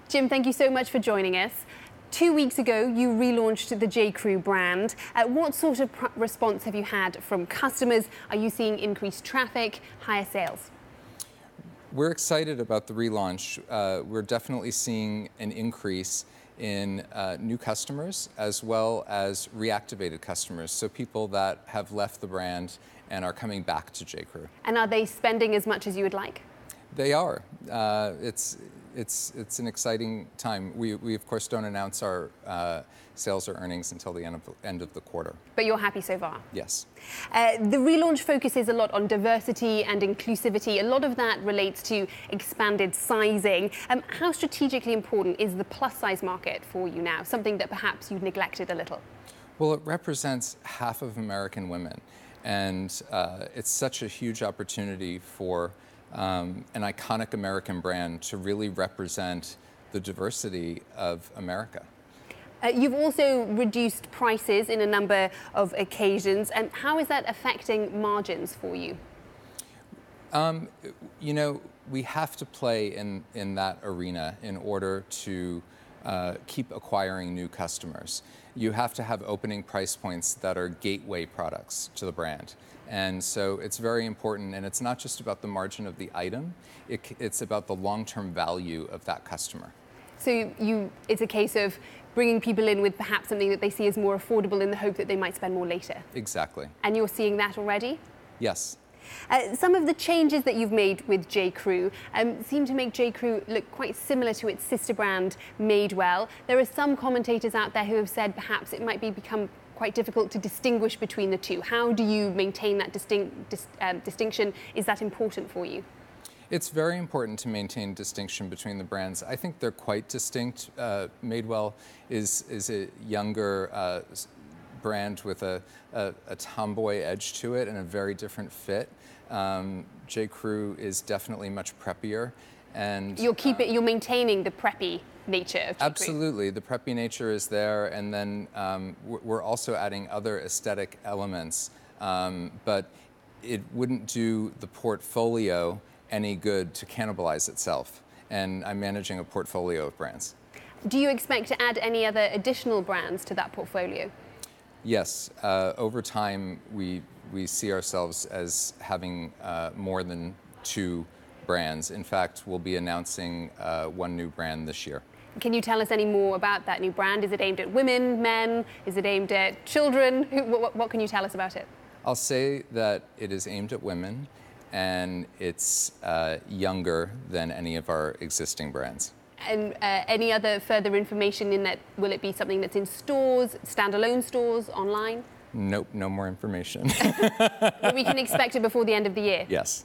Jim, thank you so much for joining us. 2 weeks ago, you relaunched the J. Crew brand. What sort of response have you had from customers? Are you seeing increased traffic, higher sales? We're excited about the relaunch. We're definitely seeing an increase in new customers as well as reactivated customers, so people that have left the brand and are coming back to J. Crew. And are they spending as much as you would like? They are. It's an exciting time. We of course don't announce our sales or earnings until the end of the quarter. But you're happy so far? Yes. The relaunch focuses a lot on diversity and inclusivity. A lot of that relates to expanded sizing. How strategically important is the plus size market for you now? Something that perhaps you've neglected a little. Well, it represents half of American women, and it's such a huge opportunity for an iconic American brand to really represent the diversity of America. You've also reduced prices in a number of occasions, and how is that affecting margins for you? You know, we have to play in that arena in order to keep acquiring new customers. You have to have opening price points that are gateway products to the brand. And so it's very important, and it's not just about the margin of the item, it's about the long-term value of that customer. So it's a case of bringing people in with perhaps something that they see as more affordable in the hope that they might spend more later. Exactly. And you're seeing that already? Yes. Some of the changes that you've made with J. Crew seem to make J. Crew look quite similar to its sister brand, Madewell. There are some commentators out there who have said perhaps it might become quite difficult to distinguish between the two. How do you maintain that distinction? Is that important for you? It's very important to maintain distinction between the brands. I think they're quite distinct. Madewell is a younger brand with a tomboy edge to it and a very different fit. J. Crew is definitely much preppier, and you're maintaining the preppy nature of J. Crew. Absolutely, the preppy nature is there, and then we're also adding other aesthetic elements, but it wouldn't do the portfolio any good to cannibalize itself, and I'm managing a portfolio of brands. Do you expect to add any other additional brands to that portfolio? Yes, over time we see ourselves as having more than 2 brands. In fact, we'll be announcing 1 new brand this year. Can you tell us any more about that new brand? Is it aimed at women, men? Is it aimed at children? What can you tell us about it? I'll say that it is aimed at women, and it's younger than any of our existing brands. And any other further information in that? Will it be something that's in stores, standalone stores, online? Nope, no more information. But we can expect it before the end of the year? Yes.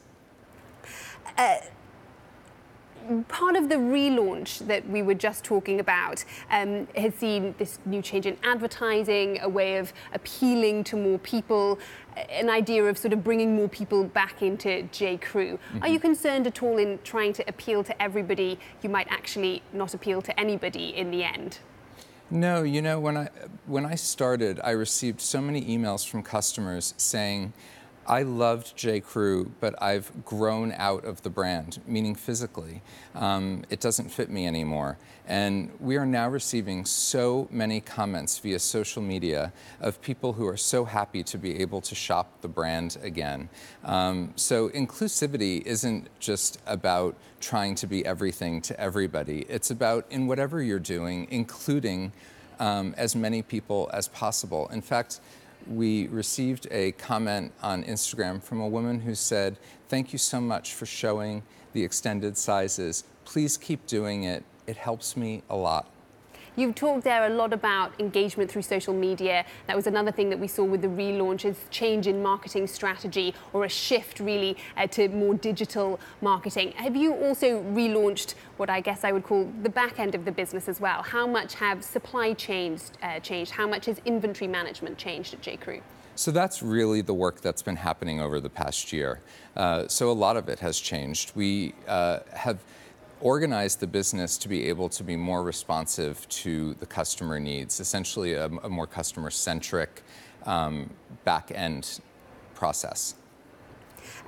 Part of the relaunch that we were just talking about has seen this new change in advertising, a way of appealing to more people, an idea of sort of bringing more people back into J. Crew. Mm-hmm. Are you concerned at all in trying to appeal to everybody? You might actually not appeal to anybody in the end. No, you know, when I started, I received so many emails from customers saying, I loved J. Crew, but I've grown out of the brand, meaning physically. It doesn't fit me anymore. And we are now receiving so many comments via social media of people who are so happy to be able to shop the brand again. So inclusivity isn't just about trying to be everything to everybody. It's about, in whatever you're doing, including as many people as possible. In fact, we received a comment on Instagram from a woman who said, "Thank you so much for showing the extended sizes. Please keep doing it. It helps me a lot." You've talked there a lot about engagement through social media. That was another thing that we saw with the relaunch, is change in marketing strategy, or a shift really to more digital marketing. Have you also relaunched what I guess I would call the back end of the business as well? How much have supply chains changed? How much has inventory management changed at J. Crew? So that's really the work that's been happening over the past year. So a lot of it has changed. We have organize the business to be able to be more responsive to the customer needs, essentially a more customer-centric back-end process.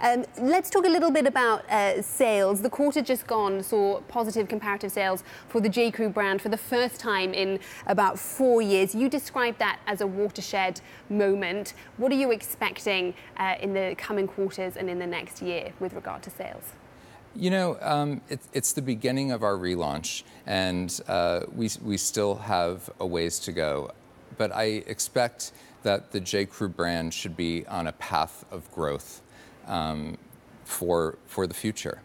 Let's talk a little bit about sales. The quarter just gone saw positive comparative sales for the J. Crew brand for the first time in about 4 years. You described that as a watershed moment. What are you expecting in the coming quarters and in the next year with regard to sales? You know, it's the beginning of our relaunch, and we still have a ways to go. But I expect that the J. Crew brand should be on a path of growth for the future.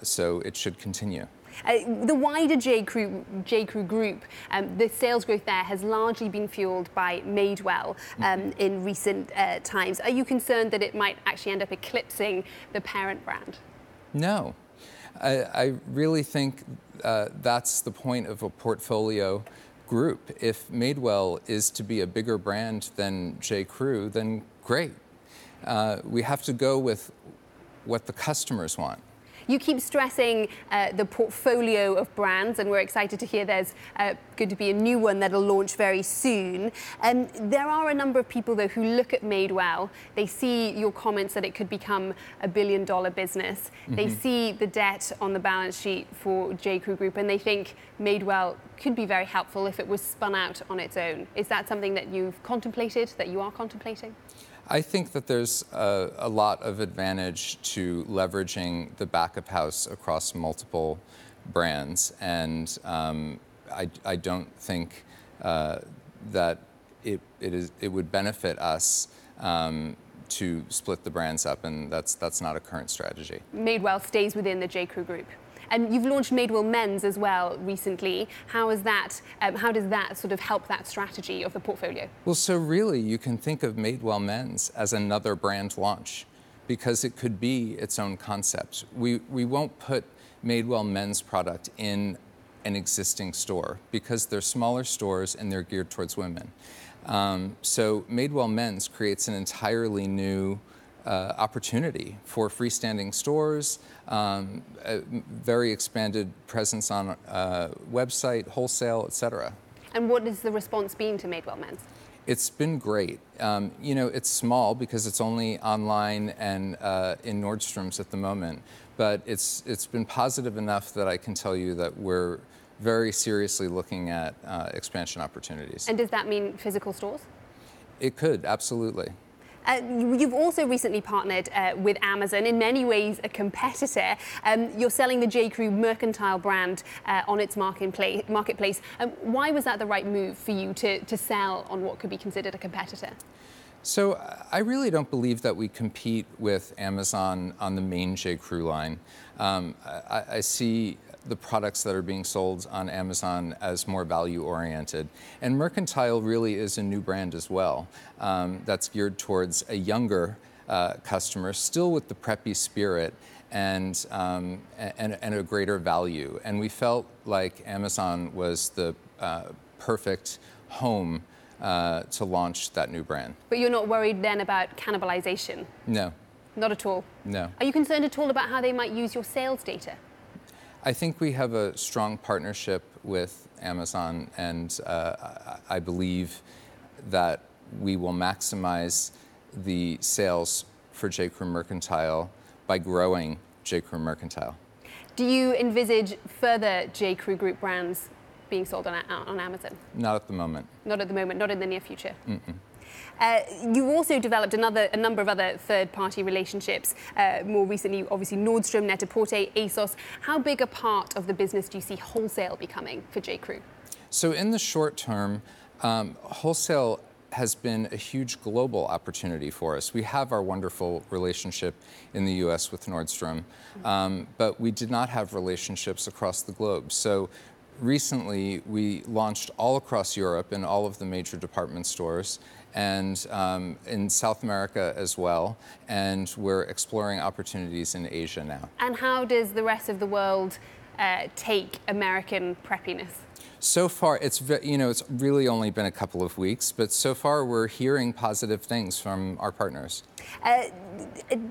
So it should continue. The wider J. Crew group, the sales growth there has largely been fueled by Madewell in recent times. Are you concerned that it might actually end up eclipsing the parent brand? No. I really think that's the point of a portfolio group. If Madewell is to be a bigger brand than J. Crew, then great. We have to go with what the customers want. You keep stressing the portfolio of brands, and we're excited to hear there's going to be a new one that'll launch very soon. There are a number of people, though, who look at Madewell. They see your comments that it could become a billion-dollar business. They see the debt on the balance sheet for J. Crew Group, and they think Madewell could be very helpful if it was spun out on its own. Is that something that you've contemplated, that you are contemplating? I think that there's a lot of advantage to leveraging the back of house across multiple brands, and I don't think that it would benefit us to split the brands up, and that's not a current strategy. Madewell stays within the J. Crew Group. And you've launched Madewell Men's as well recently. How does that sort of help that strategy of the portfolio? Well, so really, you can think of Madewell Men's as another brand launch, because it could be its own concept. We won't put Madewell Men's product in an existing store, because they're smaller stores and they're geared towards women. So Madewell Men's creates an entirely new opportunity for freestanding stores, a very expanded presence on website, wholesale, etc. And what has the response been to Madewell Men's? It's been great. You know, it's small because it's only online and in Nordstrom's at the moment, but it's been positive enough that I can tell you that we're very seriously looking at expansion opportunities. And does that mean physical stores? It could, absolutely. You've also recently partnered with Amazon, in many ways a competitor. You're selling the J. Crew mercantile brand on its marketplace. Why was that the right move for you to sell on what could be considered a competitor? So I really don't believe that we compete with Amazon on the main J. Crew line. I see the products that are being sold on Amazon as more value-oriented. And Mercantile really is a new brand as well, that's geared towards a younger customer, still with the preppy spirit and a greater value. And we felt like Amazon was the perfect home to launch that new brand. But you're not worried then about cannibalization? No. Not at all? No. Are you concerned at all about how they might use your sales data? I think we have a strong partnership with Amazon, and I believe that we will maximize the sales for J. Crew Mercantile by growing J. Crew Mercantile. Do you envisage further J. Crew Group brands being sold on Amazon? Not at the moment. Not at the moment, not in the near future? Mm-mm. You also developed a number of other third-party relationships. More recently, obviously, Nordstrom, Net-a-Porter, ASOS. How big a part of the business do you see wholesale becoming for J. Crew? So in the short term, wholesale has been a huge global opportunity for us. We have our wonderful relationship in the US with Nordstrom, but we did not have relationships across the globe. So recently, we launched all across Europe in all of the major department stores, and in South America as well, and we're exploring opportunities in Asia now. And how does the rest of the world take American preppiness? So far, it's really only been a couple of weeks, but so far we're hearing positive things from our partners.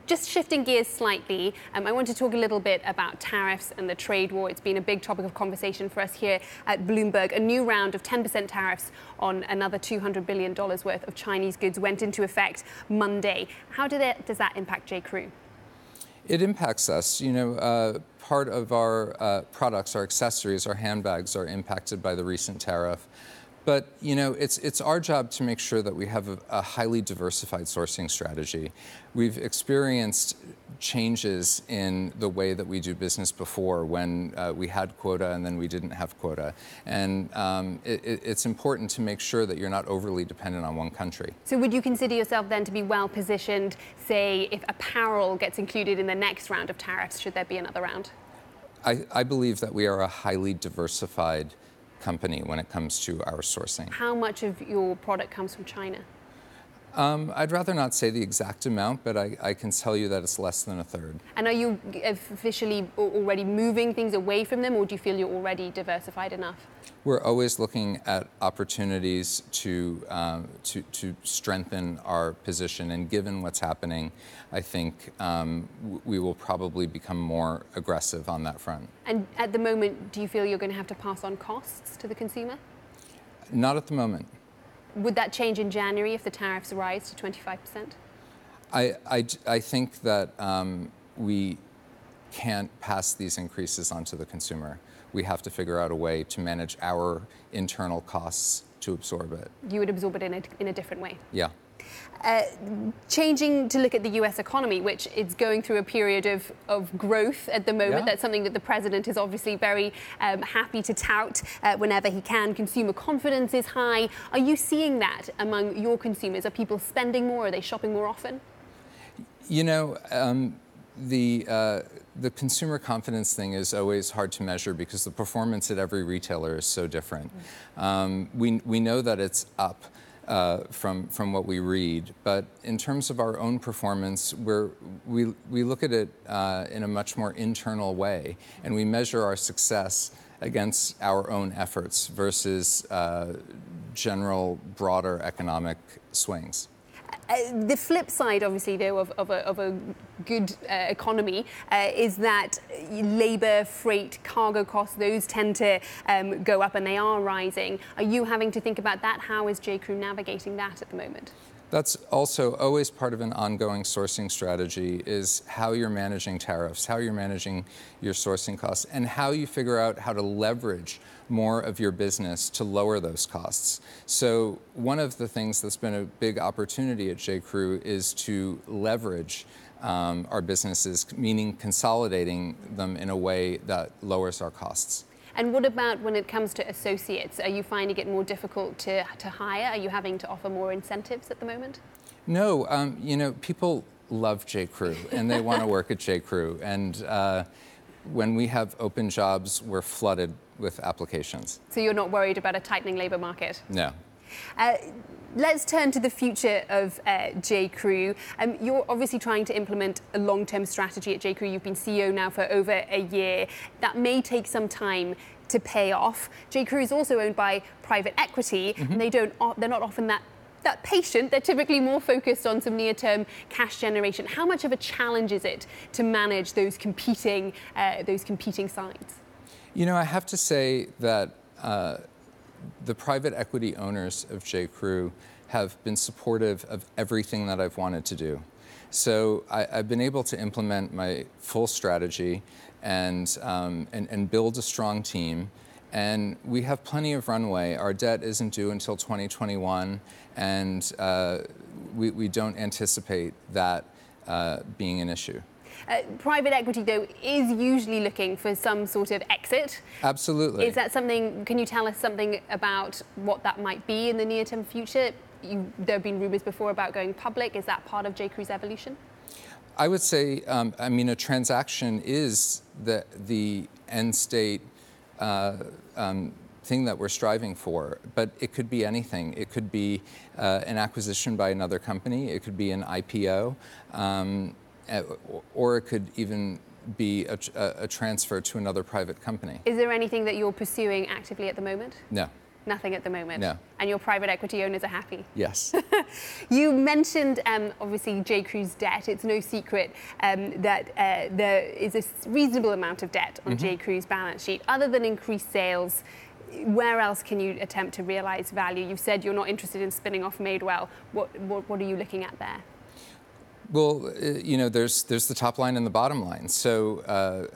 Just shifting gears slightly, I want to talk a little bit about tariffs and the trade war. It's been a big topic of conversation for us here at Bloomberg. A new round of 10% tariffs on another $200 billion worth of Chinese goods went into effect Monday. How does that impact J. Crew? It impacts us. Part of our products, our accessories, our handbags are impacted by the recent tariff. But, it's our job to make sure that we have a highly diversified sourcing strategy. We've experienced changes in the way that we do business before when we had quota and then we didn't have quota. And it's important to make sure that you're not overly dependent on one country. So would you consider yourself then to be well positioned, say, if apparel gets included in the next round of tariffs, should there be another round? I believe that we are a highly diversified company when it comes to our sourcing. How much of your product comes from China? I'd rather not say the exact amount, but I can tell you that it's less than a third. And are you officially already moving things away from them, or do you feel you're already diversified enough? We're always looking at opportunities to strengthen our position, and given what's happening, I think we will probably become more aggressive on that front. And at the moment, do you feel you're going to have to pass on costs to the consumer? Not at the moment. Would that change in January if the tariffs rise to 25%? I think that we can't pass these increases onto the consumer. We have to figure out a way to manage our internal costs to absorb it. You would absorb it in a different way? Yeah. Changing to look at the US economy, which is going through a period of growth at the moment. Yeah. That's something that the president is obviously very happy to tout whenever he can. Consumer confidence is high. Are you seeing that among your consumers? Are people spending more? Are they shopping more often? The consumer confidence thing is always hard to measure because the performance at every retailer is so different. We know that it's up from what we read, but in terms of our own performance, we look at it in a much more internal way, and we measure our success against our own efforts versus general broader economic swings. The flip side, obviously, though, of a good economy is that labour, freight, cargo costs, those tend to go up, and they are rising. Are you having to think about that? How is J.Crew navigating that at the moment? That's also always part of an ongoing sourcing strategy, is how you're managing tariffs, how you're managing your sourcing costs, and how you figure out how to leverage more of your business to lower those costs. So one of the things that's been a big opportunity at J.Crew is to leverage our businesses, meaning consolidating them in a way that lowers our costs. And what about when it comes to associates? Are you finding it more difficult to hire? Are you having to offer more incentives at the moment? No, people love J.Crew and they want to work at J.Crew. And when we have open jobs, we're flooded with applications. So you're not worried about a tightening labour market? No. Let's turn to the future of J.Crew. You're obviously trying to implement a long-term strategy at J.Crew. You've been CEO now for over a year. That may take some time to pay off. J.Crew is also owned by private equity, and they're not often that patient. They're typically more focused on some near-term cash generation. How much of a challenge is it to manage those competing sides? I have to say that the private equity owners of J.Crew have been supportive of everything that I've wanted to do. So I've been able to implement my full strategy and build a strong team. And we have plenty of runway. Our debt isn't due until 2021, and we don't anticipate that being an issue. Private equity, though, is usually looking for some sort of exit. Absolutely. Is that something, can you tell us something about what that might be in the near-term future? There have been rumours before about going public. Is that part of J.Crew's evolution? I would say, a transaction is the end state thing that we're striving for, but it could be anything. It could be an acquisition by another company. It could be an IPO. Or it could even be a transfer to another private company. Is there anything that you're pursuing actively at the moment? No. Nothing at the moment? No. And your private equity owners are happy? Yes. You mentioned, obviously, J.Crew's debt. It's no secret that there is a reasonable amount of debt on J.Crew's balance sheet. Other than increased sales, where else can you attempt to realize value? You've said you're not interested in spinning off Madewell. What are you looking at there? Well, there's the top line and the bottom line. So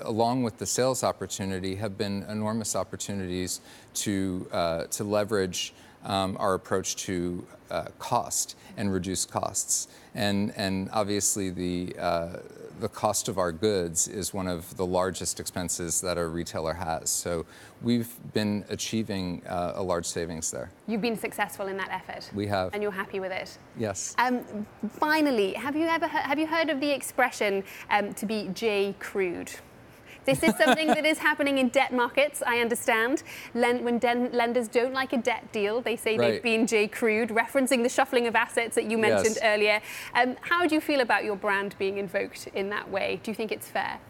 along with the sales opportunity have been enormous opportunities to leverage our approach to cost and reduce costs. And obviously the cost of our goods is one of the largest expenses that a retailer has. So we've been achieving a large savings there. You've been successful in that effort. We have. And you're happy with it? Yes. Finally, have you heard of the expression to be J crude? This is something that is happening in debt markets, I understand. When lenders don't like a debt deal, they say they've been J crude, referencing the shuffling of assets that you mentioned earlier. How do you feel about your brand being invoked in that way? Do you think it's fair?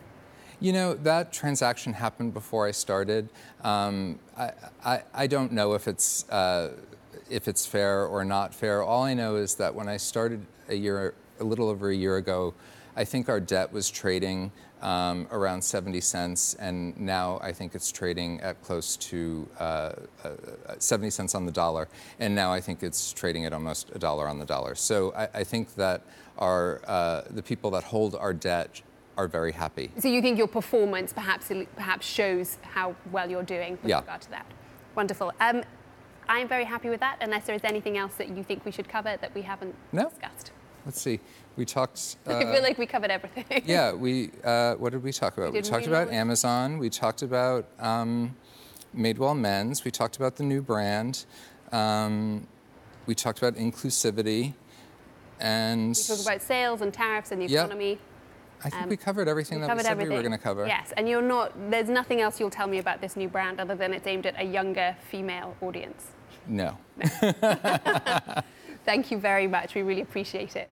That transaction happened before I started. I don't know if it's fair or not fair. All I know is that when I started a little over a year ago, I think our debt was trading around 70 cents, and now I think it's trading at close to 70 cents on the dollar, and now I think it's trading at almost $1 on the dollar. So I think that the people that hold our debt are very happy. So you think your performance perhaps shows how well you're doing with regard to that? Wonderful. I'm very happy with that, unless there is anything else that you think we should cover that we haven't discussed. Let's see. We talked. I feel like we covered everything. Yeah. What did we talk about? We talked about Amazon. We talked about Madewell Men's. We talked about the new brand. We talked about inclusivity, and we talked about sales and tariffs and the economy. I think we covered everything that we said we were going to cover. Yes, and there's nothing else you'll tell me about this new brand other than it's aimed at a younger female audience. No. Thank you very much. We really appreciate it.